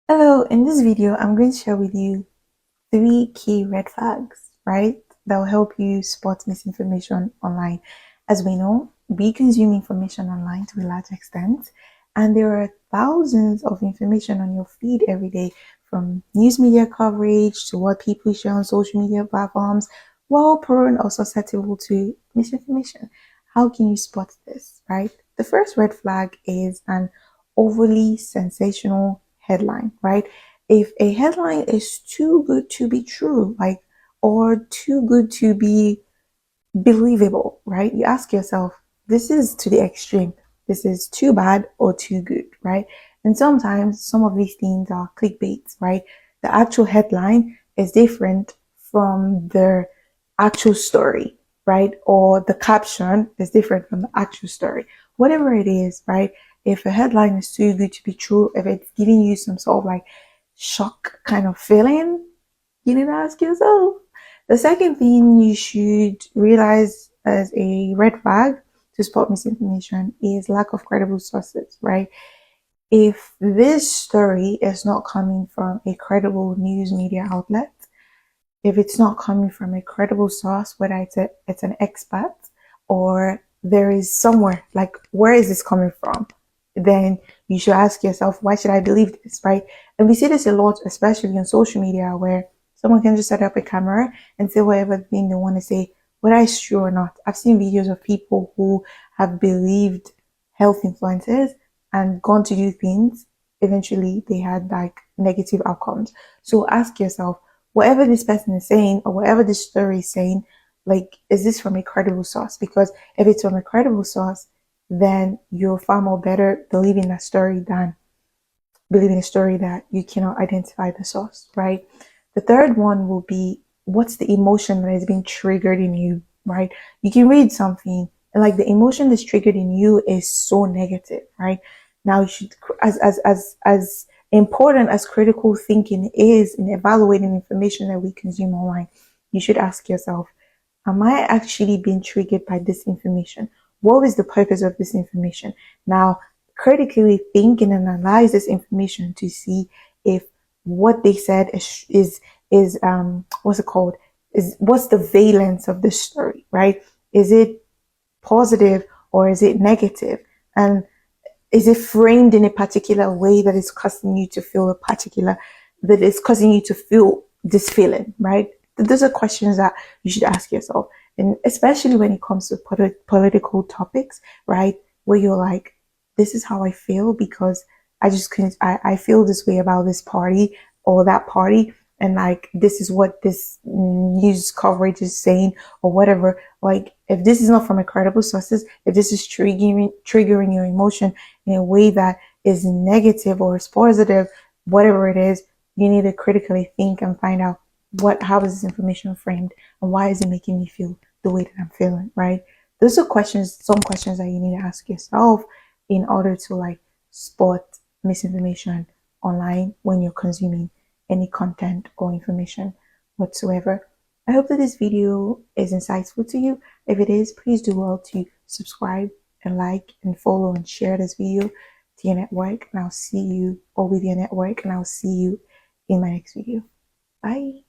Hello, in this video, I'm going to share with you three key red flags, right? That will help you spot misinformation online. As we know, we consume information online to a large extent, and there are thousands of information on your feed every day, from news media coverage to what people share on social media platforms, well prone or susceptible to misinformation. How can you spot this, right? The first red flag is an overly sensational headline, right? If a headline is too good to be true, or too good to be believable, right? You ask yourself, this is to the extreme. This is too bad or too good, right? And sometimes some of these things are clickbaits, right? The actual headline is different from the actual story, right? Or the caption is different from the actual story. Whatever it is, right? If a headline is too good to be true, if it's giving you some sort of like shock kind of feeling, you need to ask yourself. The second thing you should realize as a red flag to spot misinformation is lack of credible sources, right? If this story is not coming from a credible news media outlet, if it's not coming from a credible source, whether it's an expert or there is somewhere like where is this coming from, then you should ask yourself, why should I believe this, right? And we see this a lot, especially on social media, where someone can just set up a camera and say whatever thing they want to say, whether it's true or not. I've seen videos of people who have believed health influencers and gone to do things. Eventually, they had like negative outcomes. So ask yourself, whatever this person is saying or whatever this story is saying, like, is this from a credible source? Because if it's from a credible source, then you're far more better believing that story than believing a story that you cannot identify the source, right? The third one will be, what's the emotion that is being triggered in you, right? You can read something and like the emotion that's triggered in you is so negative, right? Now you should, as important as critical thinking is in evaluating information that we consume online, you should ask yourself, am I actually being triggered by this information? What is the purpose of this information? Now, critically think and analyze this information to see if what they said is what's it called? Is what's the valence of the story, right? Is it positive or is it negative? And is it framed in a particular way that is causing you to feel that is causing you to feel this feeling, right? Those are questions that you should ask yourself. And especially when it comes to political topics, right? Where you're like, this is how I feel because I just couldn't, I feel this way about this party or that party. And like, this is what this news coverage is saying or whatever. Like, if this is not from a credible sources, if this is triggering your emotion in a way that is negative or is positive, whatever it is, you need to critically think and find out how is this information framed and why is it making me feel the way that I'm feeling, right? Those are some questions that you need to ask yourself in order to like spot misinformation online when you're consuming any content or information whatsoever. I hope that this video is insightful to you. If it is, please do well to subscribe and like and follow and share this video to your network. And I'll see you, or with your network, and I'll see you in my next video. Bye.